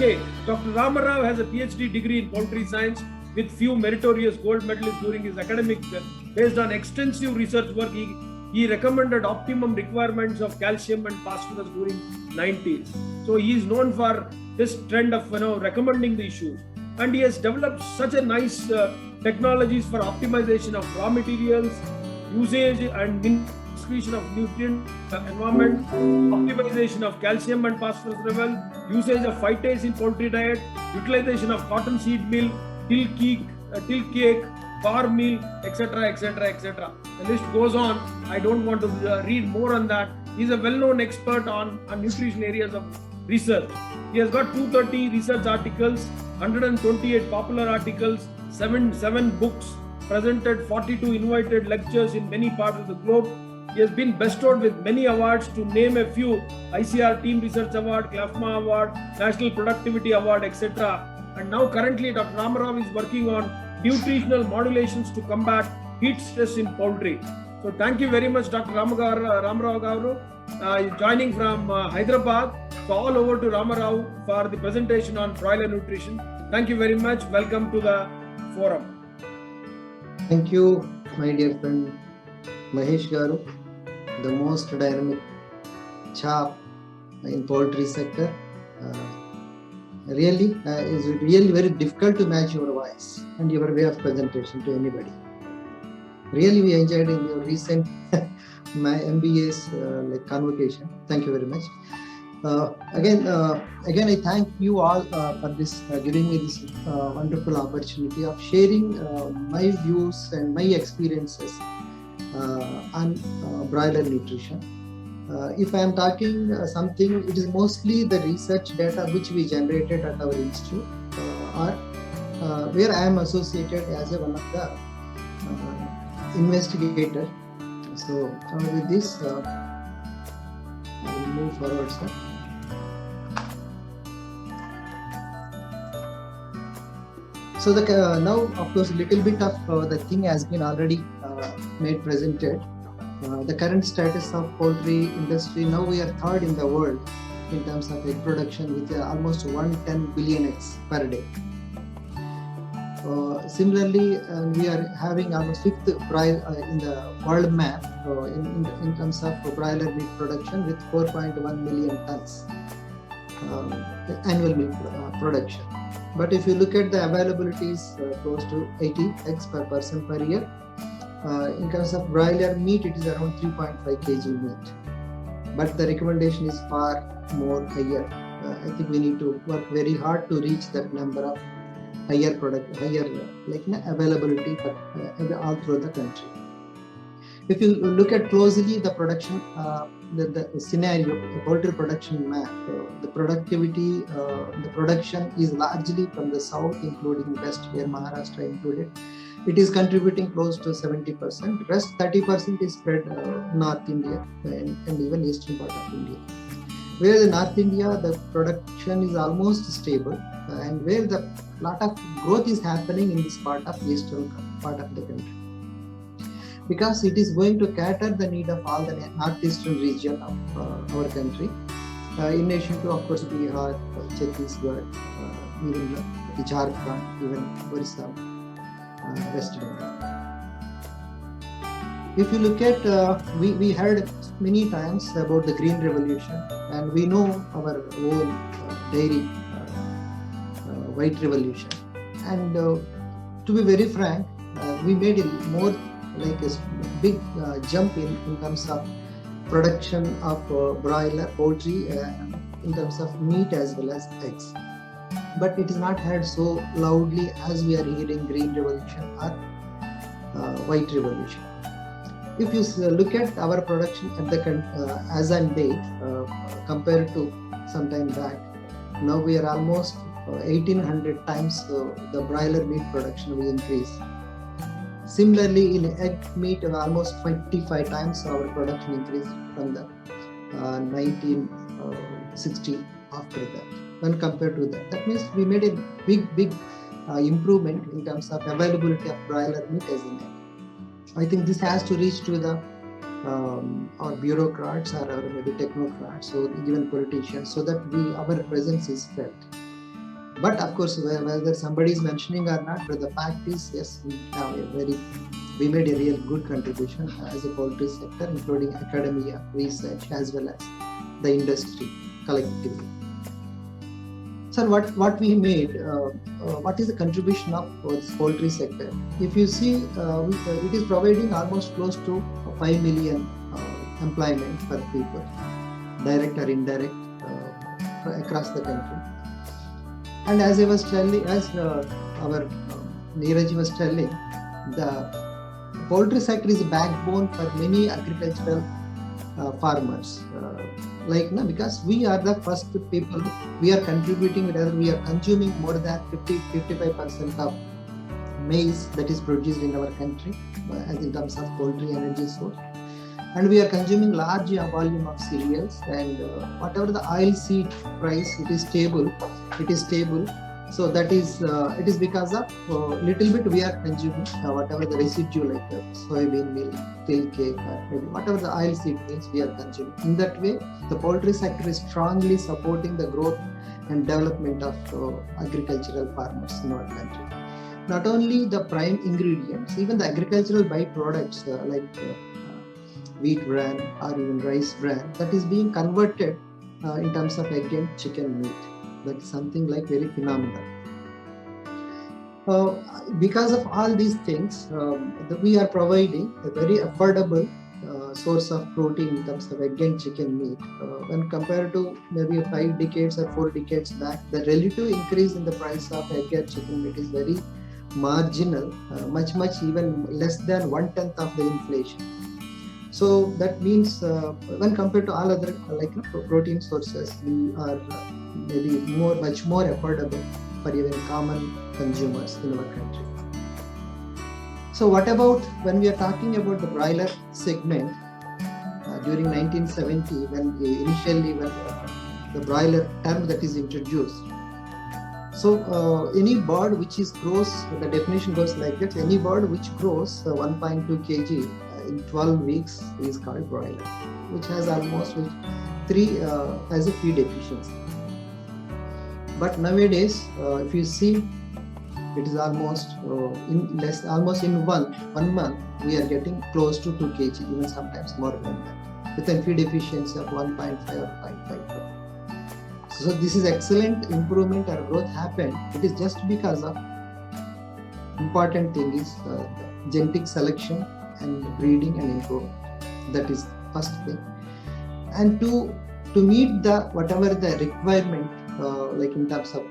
Okay, Dr. Ramarao has a PhD degree in poultry science with few meritorious gold medalists during his academic. Based on extensive research work, he recommended optimum requirements of calcium and phosphorus during 90s. So he is known for this trend of recommending the issues, and he has developed such a nice technologies for optimization of raw materials, usage and excretion of nutrient environment, optimization of calcium and phosphorus level, usage of phytase in poultry diet, utilization of cotton seed meal, till cake, corn meal, etc., etc., etc. The list goes on. I don't want to read more on that. He is a well-known expert on nutrition areas of research. He has got 230 research articles, 128 popular articles, seven books, presented 42 invited lectures in many parts of the globe. He has been bestowed with many awards, to name a few: ICR Team Research Award, CLAFMA Award, National Productivity Award, etc. And now currently Dr. Ramarao is working on nutritional modulations to combat heat stress in poultry. So thank you very much, Dr. Ramarao Garu, joining from Hyderabad. So all over to Ramarao for the presentation on broiler nutrition. Thank you very much. Welcome to the forum. Thank you, my dear friend Mahesh Garu, the most dynamic chap in poultry sector. Really, it's really very difficult to match your voice and your way of presentation to anybody. Really, we enjoyed in your recent my MBA's convocation. Thank you very much. Again, I thank you all for this giving me this wonderful opportunity of sharing my views and my experiences on broiler nutrition. If I am talking something, it is mostly the research data which we generated at our institute, or where I am associated as one of the investigators. So with this, I will move forward, sir. So now, of course, a little bit of the thing has been already made presented. The current status of poultry industry, now we are third in the world in terms of egg production, with almost 110 billion eggs per day. Similarly, we are having almost fifth in the world map in terms of broiler meat production, with 4.1 million tons annual meat production. But if you look at the availabilities, close to 80 eggs per person per year. In terms of broiler meat, it is around 3.5 kg meat. But the recommendation is far more higher. I think we need to work very hard to reach that number of higher availability all through the country. If you look at closely the production, the scenario, the poultry production map, the productivity, the production is largely from the south, including west, where Maharashtra included. It is contributing close to 70%. Rest 30% is spread North India and even eastern part of India. Where the North India, the production is almost stable, and where the lot of growth is happening in this part of eastern part of the country, because it is going to cater the need of all the northeastern region of our country, in addition to, of course, Bihar, Chhattisgarh, even Jharkhand, even Orissa, West Bengal. If you look at, we heard many times about the Green Revolution, and we know our own dairy White Revolution. And to be very frank, we made it more like a big jump in terms of production of broiler poultry, in terms of meat as well as eggs. But it is not heard so loudly as we are hearing Green Revolution or White Revolution. If you look at our production at the as on date, compared to some time back, now we are almost 1800 times the broiler meat production we increased. Similarly, in egg meat, almost 25 times our production increased from the 1960 after that. When compared to that, that means we made a big improvement in terms of availability of broiler meat as an egg. I think this has to reach to the our bureaucrats or maybe technocrats or even politicians, so that our presence is felt. But of course, whether somebody is mentioning or not, but the fact is, yes, we made a real good contribution as a poultry sector, including academia, research, as well as the industry collectively. Sir, what we made, what is the contribution of this poultry sector? If you see, it is providing almost close to 5 million employment for people, direct or indirect, across the country. And as I was telling, as our Neeraj was telling, the poultry sector is a backbone for many agricultural farmers. Because we are the first people, we are contributing, whether we are consuming more than 55% of maize that is produced in our country, as in terms of poultry energy source. And we are consuming large volume of cereals, and whatever the oil seed price, it is stable. So that is it is because of little bit we are consuming whatever the residue, like soybean meal, till cake, or maybe whatever the oil seed means, we are consuming. In that way, the poultry sector is strongly supporting the growth and development of agricultural farmers in our country. Not only the prime ingredients, even the agricultural byproducts wheat bran or even rice bran, that is being converted in terms of egg and chicken meat. That is something like very phenomenal. Because of all these things, we are providing a very affordable source of protein in terms of egg and chicken meat. When compared to maybe 5 decades or 4 decades back, the relative increase in the price of egg and chicken meat is very marginal, much even less than 1/10 of the inflation. So that means when compared to all other protein sources, we are maybe much more affordable for even common consumers in our country. So what about when we are talking about the broiler segment during 1970, when the broiler term that is introduced? So any bird which is grows, the definition goes like that: any bird which grows 1.2 kg in 12 weeks is called broiler, which has almost 3 as a feed efficiency. But nowadays, if you see, it is almost in one month we are getting close to 2 kg, even sometimes more than that, with a feed efficiency of 1.5 or 0.5. So this is excellent improvement or growth happened. It is just because of important thing is genetic selection and breeding and improvement. That is first thing. And to meet the whatever the requirement, like in terms of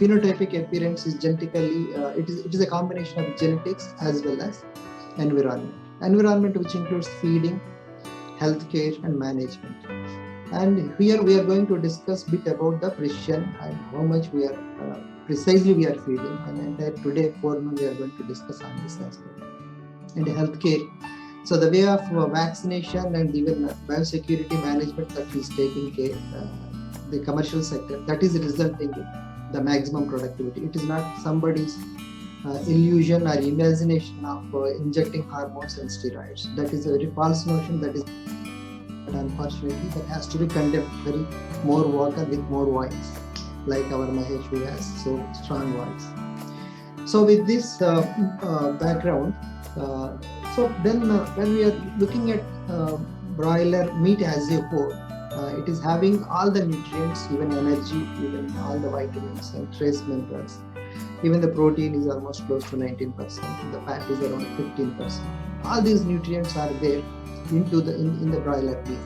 phenotypic appearance is genetically, it is a combination of genetics as well as environment, which includes feeding, healthcare and management. And here we are going to discuss a bit about the precision and how much we are precisely we are feeding, and today forenoon we are going to discuss on this as well. And healthcare, so the way of vaccination and even biosecurity management that is taking care, the commercial sector, that is resulting in the maximum productivity. It is not somebody's illusion or imagination of injecting hormones and steroids. That is a very false notion. That is, but unfortunately, that has to be condemned. Very more worker with more voice, like our Mahesh, who has so strong voice. So with this background, so then when we are looking at broiler meat as a whole, it is having all the nutrients, even energy, even all the vitamins and trace minerals. Even the protein is almost close to 19%. The fat is around 15%. All these nutrients are there into in the broiler meat.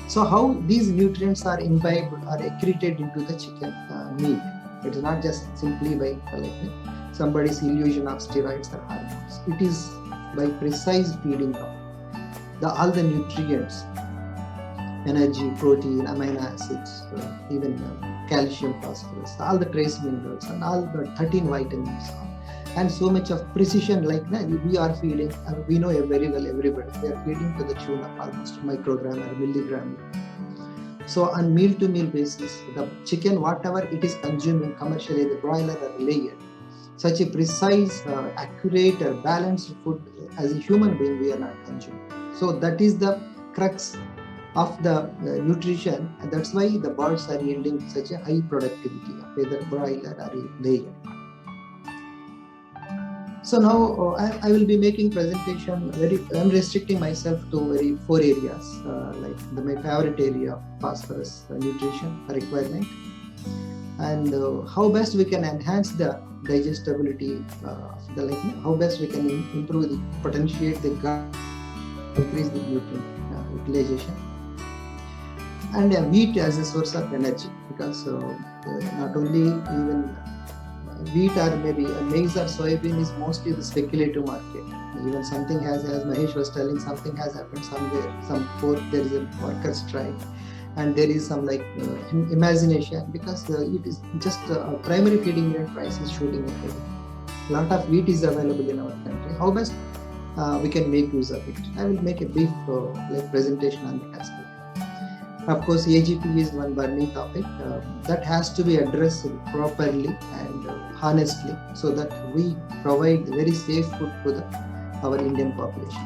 So how these nutrients are imbibed or accreted into the chicken meat? It is not just simply by somebody's illusion of steroids or hormones. It is by precise feeding of all the nutrients, energy, protein, amino acids, even calcium, phosphorus, all the trace minerals and all the 13 vitamins, and so much of precision. Like we are feeding, we know very well everybody, we are feeding to the tune of almost microgram or milligram. So on meal to meal basis, the chicken, whatever it is consuming commercially, the broiler or layer, such a precise, accurate or balanced food as a human being we are not consuming. So that is the crux of the nutrition, and that's why the birds are yielding such a high productivity, whether broiler or layer. So now I will be making presentation I'm restricting myself to very 4 areas, my favorite area, phosphorus nutrition requirement, and how best we can enhance the digestibility, how best we can improve the potentiate the gut, increase the nutrient utilization, and wheat as a source of energy, because not only even wheat or maybe maize or soybean is mostly the speculative market. Even something has, as Mahesh was telling, something has happened somewhere, there is a worker strike, and there is some imagination, because it is just primary feeding grain price is shooting up. A lot of wheat is available in our country. How best we can make use of it? I will make a brief presentation on that aspect. Of course, AGP is one burning topic that has to be addressed properly and honestly, so that we provide very safe food to our Indian population.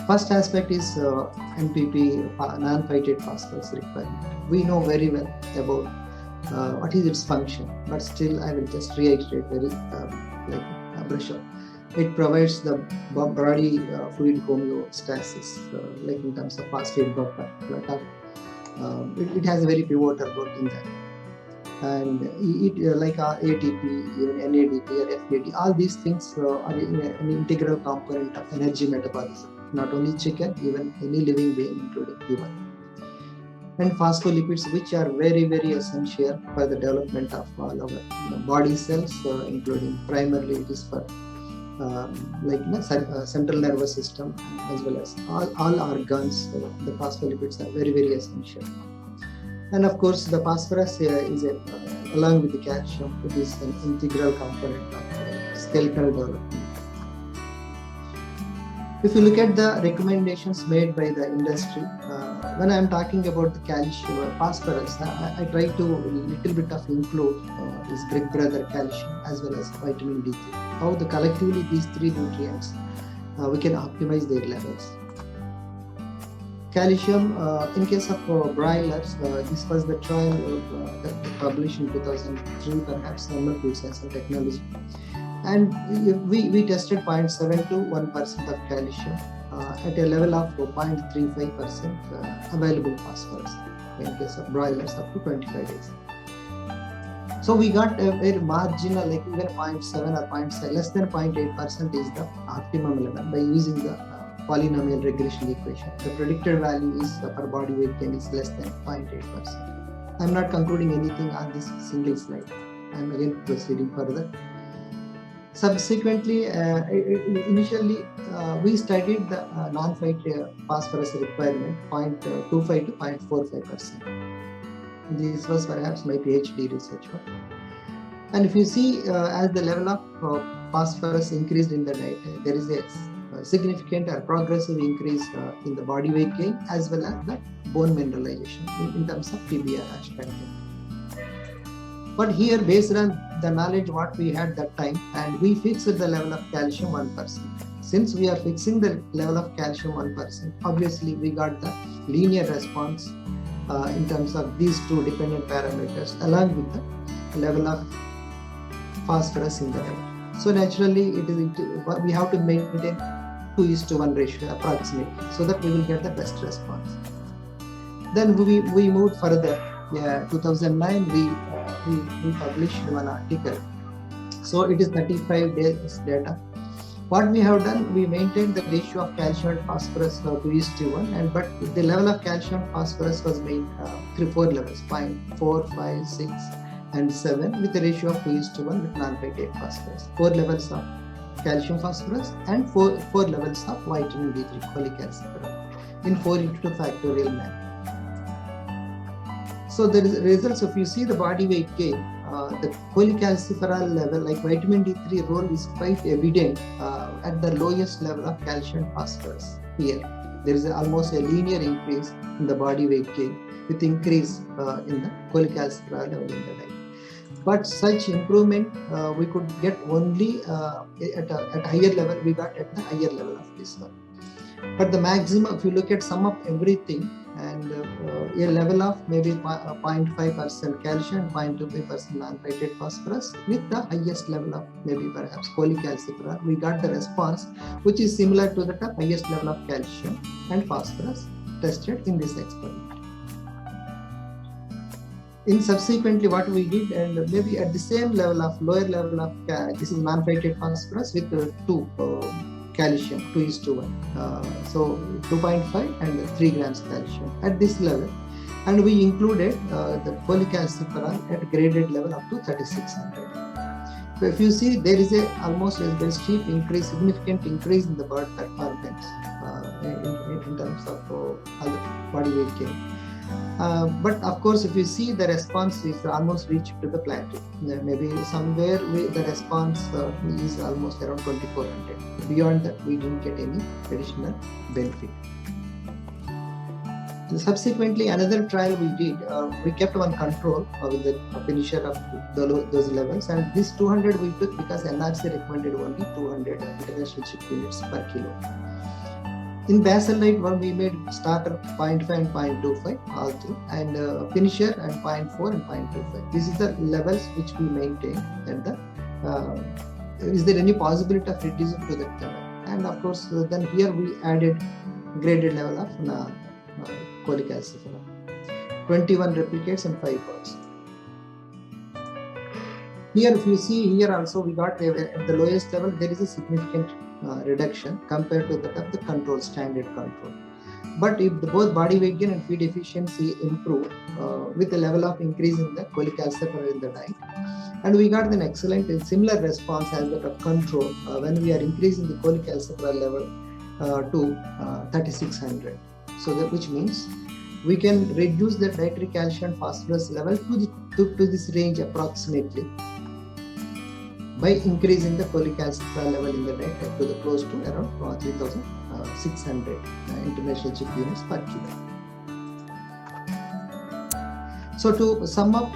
First aspect is NPP, non-phytate phosphorus requirement. We know very well about what is its function, but still I will just reiterate very brush up. It provides the body fluid homeostasis, in terms of phosphate buffer. It has a very pivotal role in that. And ATP, even NADP or FAD, all these things are an integral component of energy metabolism. Not only chicken, even any living being, including human. And phospholipids, which are very, very essential for the development of all our body cells, including primarily it is for central nervous system, as well as all organs. The phospholipids are very, very essential. And of course, the phosphorus is along with the calcium, it is an integral component of skeletal development. If you look at the recommendations made by the industry, when I am talking about the calcium or phosphorus, I try to little bit of include this big brother calcium as well as vitamin D3. How collectively these 3 nutrients we can optimize their levels. Calcium, in case of broilers, this was the trial that published in 2003, perhaps, Summer Food Science and Technology. And we tested 0.7 to 1% of calcium at a level of 0.35% available phosphorus in case of broilers up to 25 days. So we got a very marginal, even 0.7 or 0.7, less than 0.8% is the optimum level by using the polynomial regression equation. The predicted value is for body weight gain is less than 0.8%. I'm not concluding anything on this single slide. I'm again proceeding further. Subsequently, initially we studied the non-phytate phosphorus requirement 0.25 to 0.45%. This was perhaps my PhD research work. And if you see, as the level of phosphorus increased in the diet, there is a significant or progressive increase in the body weight gain as well as the bone mineralization in terms of PBR aspect. But here, based on the knowledge what we had that time, and we fixed the level of calcium 1%. Since we are fixing the level of calcium 1%, obviously we got the linear response in terms of these 2 dependent parameters along with the level of phosphorus in the diet. So naturally, we have to maintain 2:1 ratio approximately, so that we will get the best response. Then we moved further. 2009 we published one article. So it is 35 days data. What we have done, we maintained the ratio of calcium and phosphorus 2:1, but the level of calcium and phosphorus was made 4 levels, 0.4, 5, 6, and 7, with a ratio of 2:1 with non-phytate phosphorus. 4 levels of calcium phosphorus and 4 levels of vitamin D3 cholecalciferol in 4:2 factorial manner. So the results, if you see the body weight gain, the cholecalciferol level, like vitamin D3 role, is quite evident at the lowest level of calcium and phosphorus. Here, there is almost a linear increase in the body weight gain with increase in the cholecalciferol level in the diet. But such improvement we could get only at a higher level. We got at the higher level of this one. But the maximum, if you look at sum of everything, and a level of maybe 0.5% calcium, 0.25% non-phytate phosphorus, with the highest level of maybe perhaps cholecalciferol, we got the response which is similar to the highest level of calcium and phosphorus tested in this experiment. In subsequently what we did, and maybe at the same level of lower level of this is non-phytate phosphorus with 2 calcium 2:1, so 2.5 and 3 grams calcium at this level, and we included the cholecalciferol at graded level up to 3600. So if you see, there is almost a very steep increase, significant increase in the bird performance in terms of other body weight gain. But of course, if you see, the response is almost reached to the plateau. Maybe somewhere the response is almost around 2400. Beyond that, we didn't get any additional benefit. Subsequently, another trial we did, we kept one control with the finisher of those levels, and this 200 we took because NRC recommended only 200 international chip units per kilo. In basalite one, we made starter 0.5 and 0.25 all through, and finisher and 0.4 and 0.25. This is the levels which we maintain. And is there any possibility of reducing to that level? And of course, then here we added graded level of cholecalciferol, 21 replicates and 5 birds. Here, if you see, here also we got at the lowest level there is a significant reduction compared to that of the control, standard control. But if both body weight gain and feed efficiency improve with the level of increase in the cholecalciferol in the diet, and we got an excellent and similar response as that of control when we are increasing the cholecalciferol level to 3600. So that, which means we can reduce the dietary calcium and phosphorus level to this range approximately by increasing the cholecalciferol level in the diet to the close to around 3600 international chip units per kilo. So to sum up,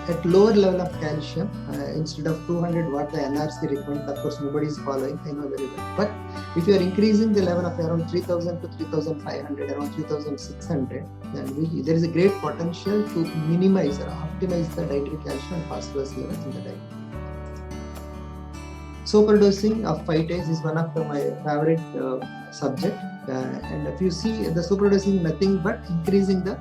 at lower level of calcium, instead of 200 what the NRC recommends, of course nobody is following, I know very well. But if you are increasing the level of around 3000 to 3500, around 3600, then there is a great potential to minimize or optimize the dietary calcium and phosphorus levels in the diet. Superdosing of phytase is one of my favorite subject, and if you see, the superdosing is nothing but increasing the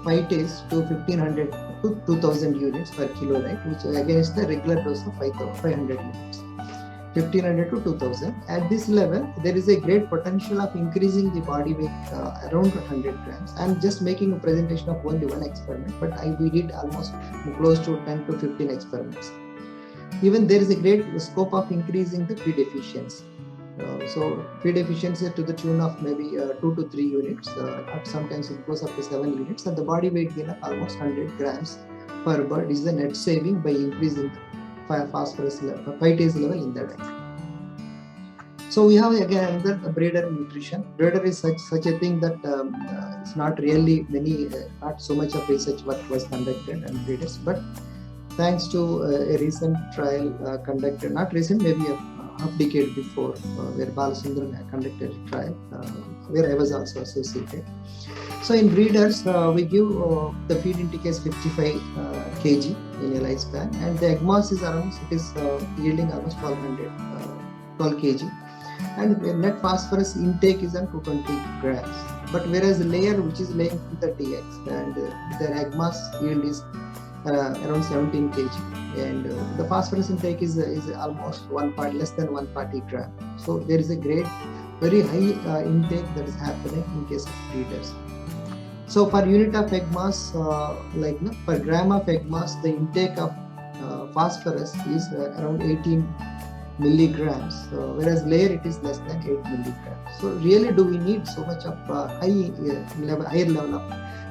phytase to 1500 to 2000 units per kilo, right, which against the regular dose of 500 units. 1500 to 2000. At this level, there is a great potential of increasing the body weight around 100 grams. I'm just making a presentation of only one experiment, but we did almost close to 10 to 15 experiments. Even there is a great scope of increasing the feed efficiency. So feed efficiency to the tune of maybe 2 to 3 units, sometimes it goes up to 7 units, and the body weight gain of almost 100 grams per bird is the net saving by increasing the phosphorus level, phytase level in the diet. So we have again the breeder nutrition. Breeder is such a thing that it's not really not so much of research work was conducted on breeders, but thanks to a recent trial conducted, not recent, maybe a half decade before, where Balasundram conducted a trial, where I was also associated. So in breeders, we give the feed intake is 55 kg in a lifespan, and the egg mass is around, it is yielding almost 12 kg, and the net phosphorus intake is on 220 grams. But whereas the layer which is laying 230 eggs, and their egg mass yield is around 17 kg, and the phosphorus intake is almost less than 140 gram. So there is a very high intake that is happening in case of breeders. So per unit of egg mass, per gram of egg mass, the intake of phosphorus is around 18 milligrams, whereas layer it is less than 8 milligrams. So really, do we need so much of higher level of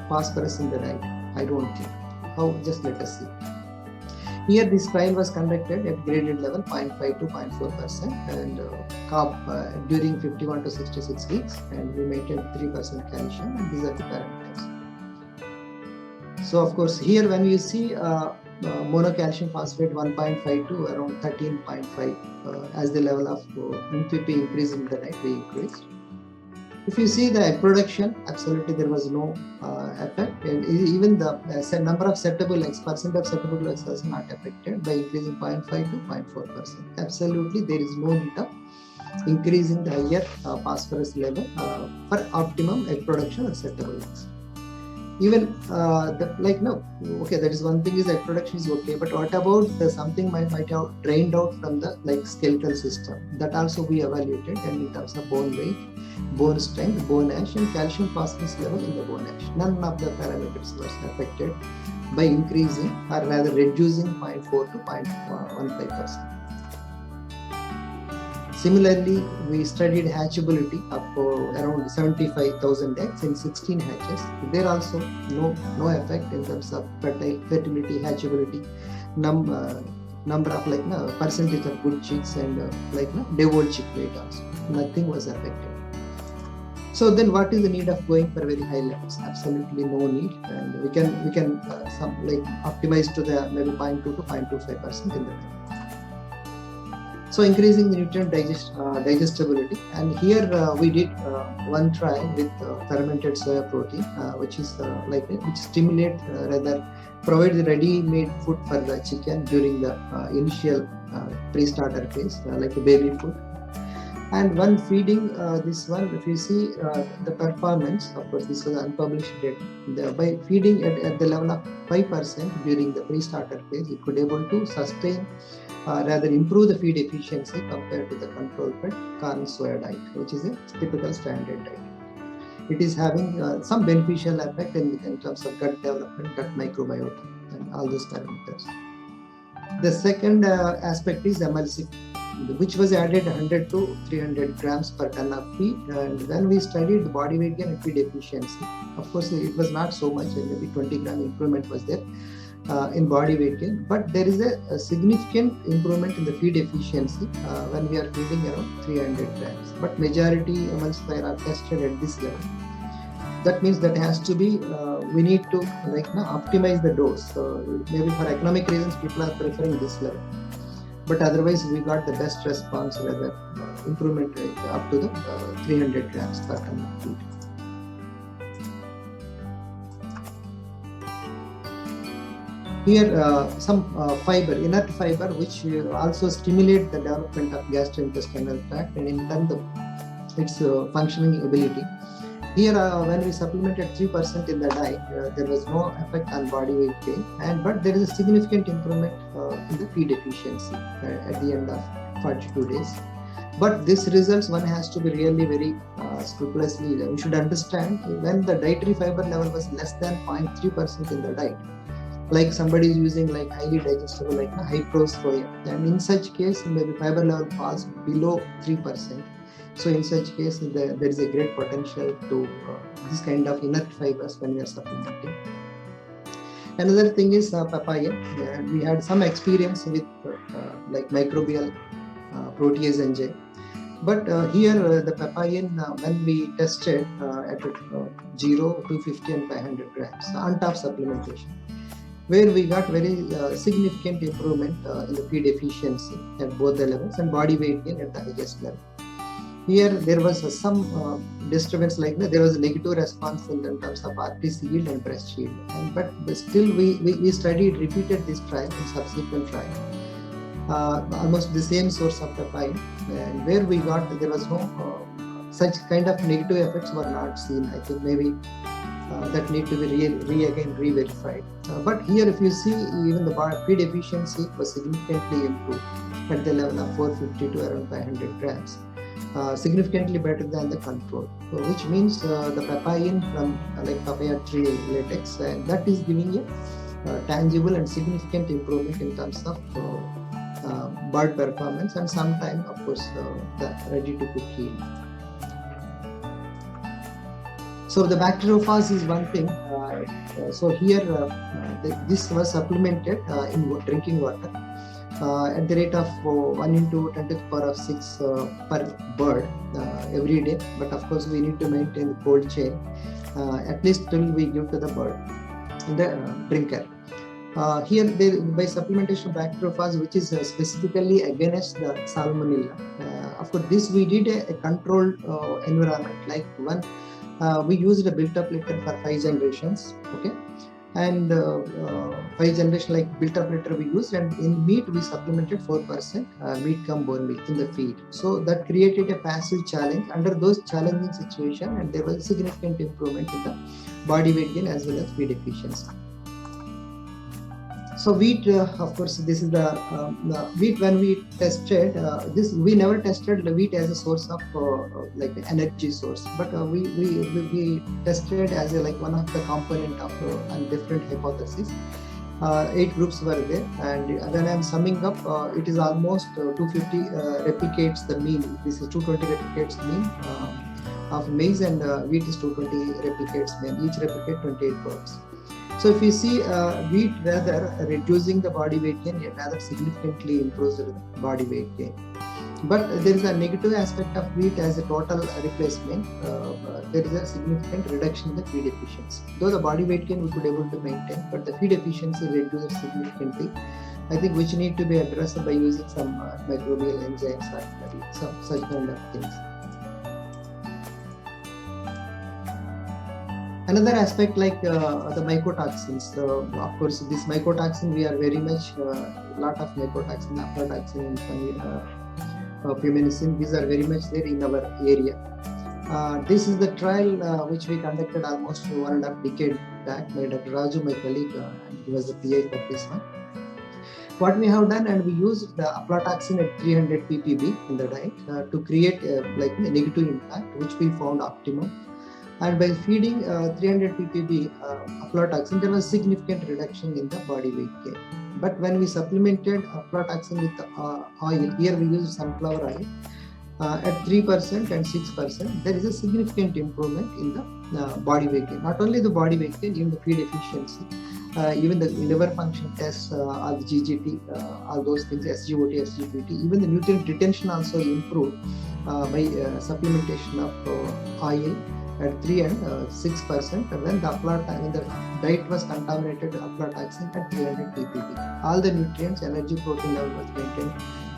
phosphorus in the diet? I don't think. How? Just let us see. Here this trial was conducted at graded level 0.5 to 0.4%, and carb during 51 to 66 weeks, and we maintained 3% calcium, and these are the parameters. So of course here when you see monocalcium phosphate 1.5 to around 13.5 as the level of NPP increase in the diet we increased. If you see the egg production, absolutely there was no effect, and even the number of settable eggs, percent of settable eggs was not affected by increasing 0.5 to 0.4%. Absolutely, there is no need of increasing the higher phosphorus level for optimum egg production of settable eggs. Even that is one thing is egg production is okay, but what about the something might have drained out from the skeletal system? That also we evaluated, and in terms of bone weight, bone strength, bone ash, and calcium phosphorus level in the bone ash. None of the parameters was affected by increasing or rather reducing 0.4 to 0.15%. Similarly, we studied hatchability of around 75,000 eggs in 16 hatches. There also no effect in terms of fertility, hatchability, number of percentage of good chicks and devolved chick weight also. Nothing was affected. So then, what is the need of going for very high levels? Absolutely no need, and we can optimize to the maybe 0.2 to 0.25% in the time. So increasing the nutrient digestibility, and here we did one trial with fermented soya protein, which is which stimulate rather provide the ready-made food for the chicken during the initial pre-starter phase, like a baby food. And when feeding this one, if you see the performance, of course this was unpublished data, by feeding at the level of 5% during the pre-starter phase, it could able to sustain rather improve the feed efficiency compared to the control-fed corn soya diet, which is a typical standard diet. It is having some beneficial effect in terms of gut development, gut microbiota, and all those parameters. The second aspect is MLC, which was added 100 to 300 grams per ton of feed. And when we studied the body weight gain and feed efficiency, of course it was not so much, maybe 20 gram improvement was there in body weight gain, but there is a significant improvement in the feed efficiency when we are feeding around 300 grams. But majority emulsifier are tested at this level. That means that has to be, we need to optimize the dose. So maybe for economic reasons, people are preferring this level. But otherwise, we got the best response, rather improvement rate up to the 300 grams per ton of feed. Here, some fiber, inert fiber, which also stimulate the development of gastrointestinal tract and in terms of its functioning ability. Here, when we supplemented 3% in the diet, there was no effect on body weight gain, but there is a significant improvement in the feed efficiency at the end of 42 days. But these results, one has to be really very scrupulously, we should understand when the dietary fiber level was less than 0.3% in the diet, like somebody is using highly digestible, high-pro soya, and in such case, maybe fiber level falls below 3%. So in such case, there is a great potential to this kind of inert fibers when we are supplementing. Another thing is papaya. We had some experience with microbial protease enzyme. But here the papain, when we tested at 0, 250 and 500 grams on top supplementation, where we got very significant improvement in the feed efficiency at both the levels and body weight gain at the highest level. Here there was some disturbance, there was a negative response in terms of RTC yield and breast yield, but still we studied, repeated this trial in subsequent trial, almost the same source of papain, and where we got there was no such kind of negative effects were not seen. I think maybe that need to be again re-verified. But here if you see, even the feed efficiency was significantly improved at the level of 450 to around 500 grams. Significantly better than the control, which means the papain from papaya tree latex, that is giving a tangible and significant improvement in terms of bird performance and sometimes, of course, the ready to cook yield. So the bacteriophage is one thing. So here this was supplemented in drinking water at the rate of 1 into 10 to the power of 6 per bird every day. But of course, we need to maintain the cold chain at least till we give to the bird, the drinker. Here, by supplementation of bacteriophage, which is specifically against the salmonella. Of course, this we did a controlled environment. Like one, we used a built-up litter for 5 generations. Okay, and 5 generation like built-up litter we used, and in meat we supplemented 4% meat cum bone meal in the feed. So that created a passive challenge. Under those challenging situation, and there was significant improvement in the body weight gain as well as feed efficiency. So wheat, of course, this is the wheat. When we tested this, we never tested the wheat as a source of like energy source, but we tested as like one of the component of different hypotheses. 8 groups were there, and when I'm summing up, it is almost 250 replicates the mean. This is 220 replicates mean of maize, and wheat is 220 replicates mean. Each replicate 28 birds. So if you see wheat rather reducing the body weight gain, it rather significantly improves the body weight gain. But there is a negative aspect of wheat as a total replacement. There is a significant reduction in the feed efficiency. Though the body weight gain we could able to maintain, but the feed efficiency reduces significantly. I think which need to be addressed by using some microbial enzymes or some such kind of things. Another aspect like the mycotoxins. Of course, this mycotoxin we are very much lot of mycotoxin, aflatoxin, fumonisin. These are very much there in our area. This is the trial which we conducted almost 1.5 decade back by Dr. Raju, my colleague, and he was the PI for this one. What we have done, and we used the aflatoxin at 300 ppb in the diet to create like a negative impact, which we found optimum. And by feeding 300 ppb aflatoxin, there was significant reduction in the body weight gain. But when we supplemented aflatoxin with oil, here we use sunflower oil at 3% and 6%, there is a significant improvement in the body weight gain. Not only the body weight gain, even the feed efficiency, even the liver function tests, all the GGT, all those things, SGOT, SGPT, even the nutrient retention also improved by supplementation of oil at 3 and 6% when the diet was contaminated aflatoxin at 300 ppb. All the nutrients, energy, protein level was maintained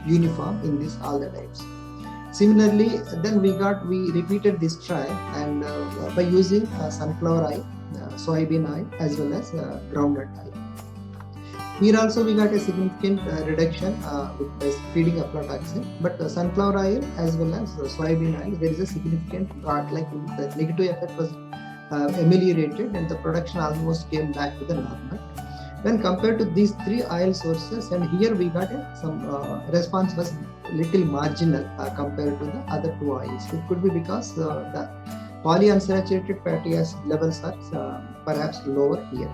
uniform in this all the diets. Similarly, then we repeated this trial, and by using sunflower oil, soybean oil, as well as groundnut oil. Here also we got a significant reduction by feeding aflatoxin, but sunflower oil as well as soybean oil, there is a significant like the negative effect was ameliorated, and the production almost came back to the normal. When compared to these 3 oil sources, and here we got some response was little marginal compared to the other 2 oils. It could be because the polyunsaturated fatty acid levels are perhaps lower here.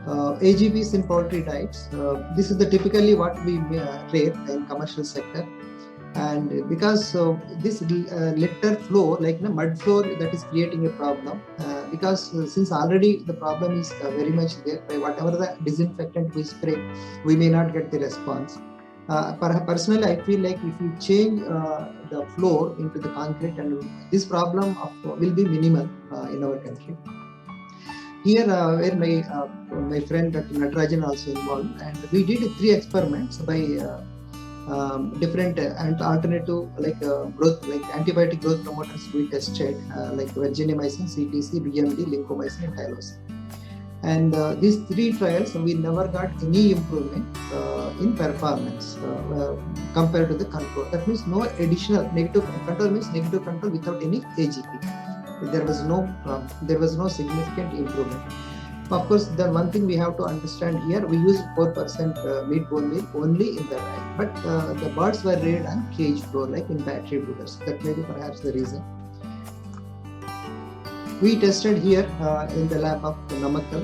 AGVs in poultry diets. This is the typically what we trade in commercial sector, and because this litter flow, like the mud flow, that is creating a problem. Because since already the problem is very much there, by whatever the disinfectant we spray, we may not get the response. Personally, I feel like if you change the floor into the concrete, and this problem will be minimal in our country. Here, where my friend Dr. Natarajan also involved, and we did 3 experiments by different alternative like growth, like antibiotic growth promoters we tested, like virginimycin, CTC, BMD, lincomycin, and tylosin. And these 3 trials, we never got any improvement in performance compared to the control. That means no additional negative control, means negative control without any AGP. There was no significant improvement. Of course, the one thing we have to understand here, we use 4% meat bone meal only in the diet, but the birds were reared on cage floor, like in battery brooders. That may be perhaps the reason. We tested here in the lab of Namakkal.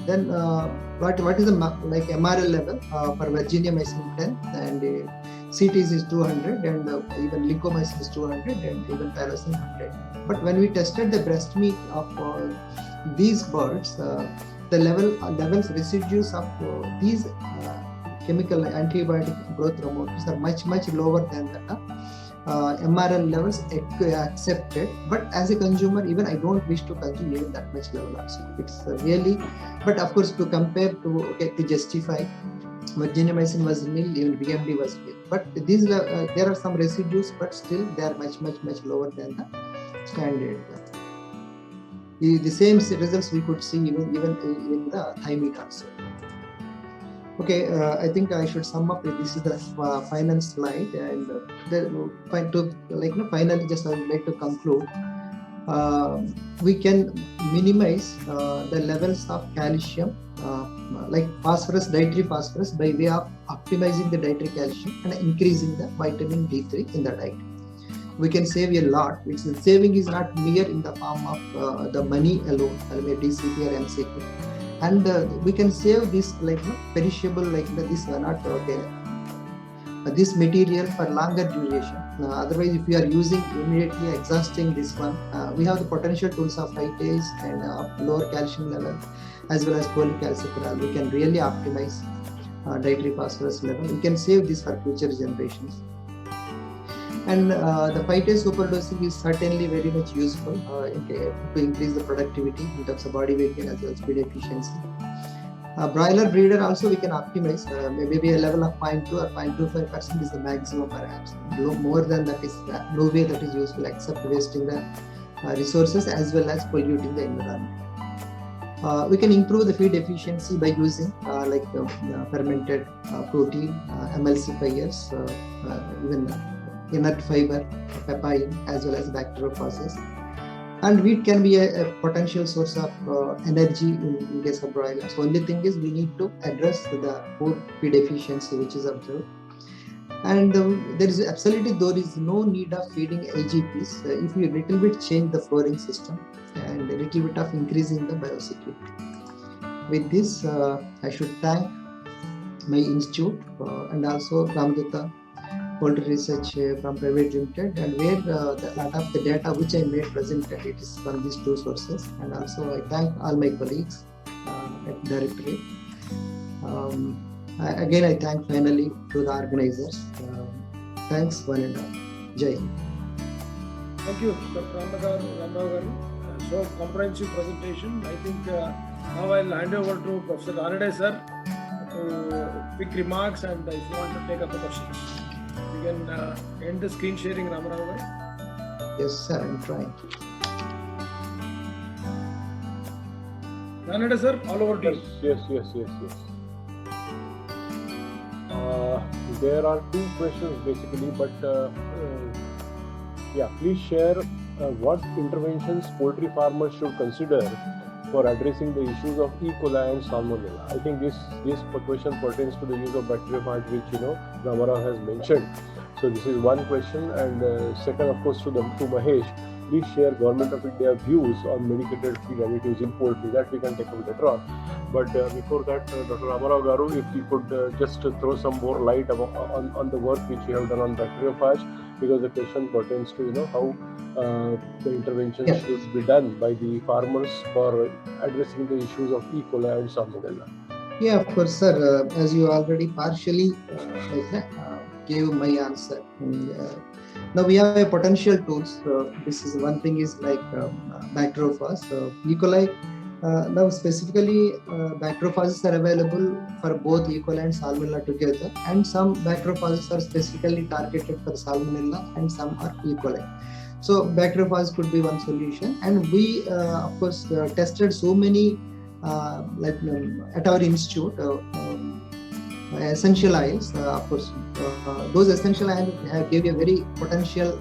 Then what is the like MRL level for virginimycin 10, and CTC is 200, and even lincomycin is 200, and even tylosin 100. But when we tested the breast meat of these birds, the levels residues of these chemical antibiotic growth promoters are much lower than that MRL levels accepted, but as a consumer, even I don't wish to consume even that much level also. It's really, but of course to compare to justify, virginomycin was nil, even VMD was nil. But these there are some residues, but still they are much lower than the standard. The same results we could see even in the thymine also. Okay, I think I should sum up. This is the final slide, and finally, just I would like to conclude. We can minimize the levels of calcium, like phosphorus, dietary phosphorus, by way of optimizing the dietary calcium and increasing the vitamin D3 in the diet. We can save a lot. The saving is not mere in the form of the money alone, maybe DCP or MCP. And we can save this perishable this material for longer duration. Otherwise, if we are using immediately exhausting this one, we have the potential tools of phytase and lower calcium level as well as cholecalciferol. We can really optimize dietary phosphorus level. We can save this for future generations. And the phytase superdosing is certainly very much useful to increase the productivity in terms of body weight gain as well as feed efficiency. Broiler breeder also we can optimize. Maybe a level of 0.2 or 0.25% is the maximum perhaps. More than that is no way that is useful except wasting the resources as well as polluting the environment. We can improve the feed efficiency by using fermented protein, emulsifiers, even nut fiber, papain, as well as bacteriophages. And wheat can be a potential source of energy in case of broilers. So only thing is we need to address the poor feed efficiency which is observed. And there is no need of feeding AGPs if we little bit change the flooring system and a little bit of increasing the biosecurity. With this, I should thank my institute and also Ramadutta Poultry Research from Private Limited, and where a lot of the data which I made presented, it is from these two sources. And also I thank all my colleagues at Directorate. Again, I thank finally to the organizers. Thanks one and all. Jai Hind. Thank you, Dr. Ramarao Garu. So comprehensive presentation. I think now I'll hand over to Professor Ranade sir to quick remarks, and if you want to take up the questions. We can end the screen sharing, Ramarao Garu. Yes, sir, I'm trying. Ranade sir, all over to you. Yes. There are two questions basically, but please share what interventions poultry farmers should consider for addressing the issues of E. coli and Salmonella. I think this question pertains to the use of bacteriophage, which Ramarao has mentioned. So this is one question, and second, of course, to Mahesh. Please share Government of India views on medicated feed additives in poultry. That we can take up later on. But before that, Dr. Ramarao Garu, if you could just throw some more light on the work which you have done on bacteriophage, because the question pertains to how the intervention should be done by the farmers for addressing the issues of E. coli and Salmonella. Yeah, of course, sir. As you already partially gave my answer. Now we have a potential tools. This is one thing is like bacteriophage. E. coli. Now specifically bacteriophages are available for both E. coli and Salmonella together, and some bacteriophages are specifically targeted for Salmonella and some are E. coli. So bacteriophages could be one solution, and we of course tested so many at our institute essential oils. Of course those essential oils gave a very potential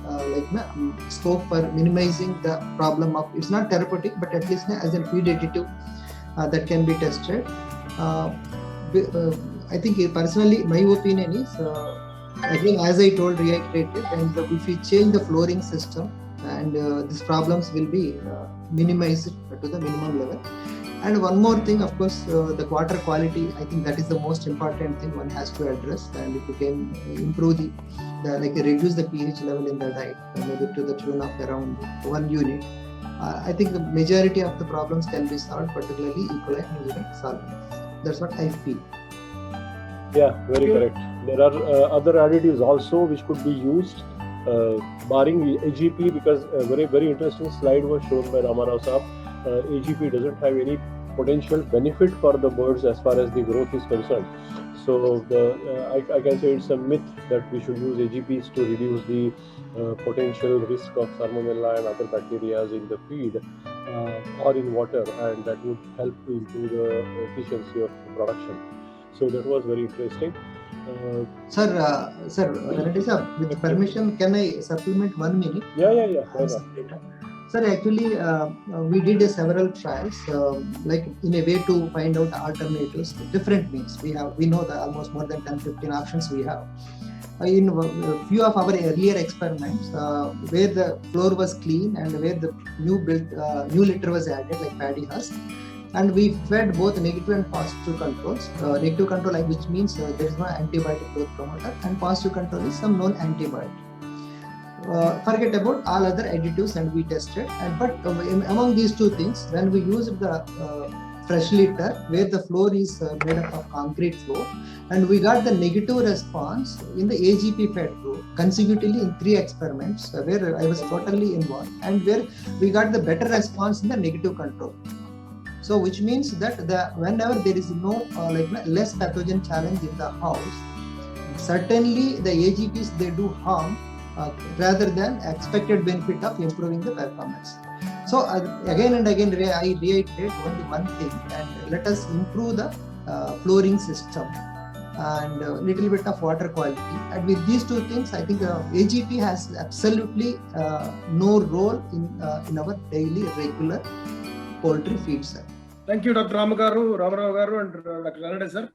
scope for minimizing the problem of, it's not therapeutic but at least as a feed additive that can be tested. I think personally my opinion is again, as I told, reiterated, and if we change the flooring system, and these problems will be minimized to the minimum level. And one more thing, of course, the water quality. I think that is the most important thing one has to address. And if you can improve reduce the pH level in the diet, maybe to the tune of around 1 unit, I think the majority of the problems can be solved, particularly E. coli and even Salmonella. That's what I feel. Yeah, very correct. There are other additives also which could be used barring AGP, because a very interesting slide was shown by Ramarao Saab. AGP doesn't have any potential benefit for the birds as far as the growth is concerned. So I can say it's a myth that we should use AGPs to reduce the potential risk of Salmonella and other bacteria in the feed or in water, and that would help to improve the efficiency of production. So that was very interesting. Sir, Renedy sir, with permission, can I supplement 1 minute? Yeah. Why not? Sir, actually, we did several trials, like in a way to find out alternatives, different means. We know that almost more than 10-15 options we have. In a few of our earlier experiments, where the floor was clean and where the new litter was added, like paddy husk, and we fed both negative and positive controls. Negative control, which means there is no antibiotic growth promoter, and positive control is some known antibiotic. Forget about all other additives, and we tested. But among these two things, when we used the fresh litter, where the floor is made up of concrete floor, and we got the negative response in the AGP fed group consecutively in 3 experiments where I was totally involved, and where we got the better response in the negative control. So which means that whenever there is no less pathogen challenge in the house, certainly the AGPs, they do harm rather than expected benefit of improving the performance. So again and again I reiterate only one thing, and let us improve the flooring system and a little bit of water quality. And with these two things, I think AGP has absolutely no role in our daily regular poultry feed, sir. Thank you, Dr. Ramarao Garu and Dr. Renedy sir.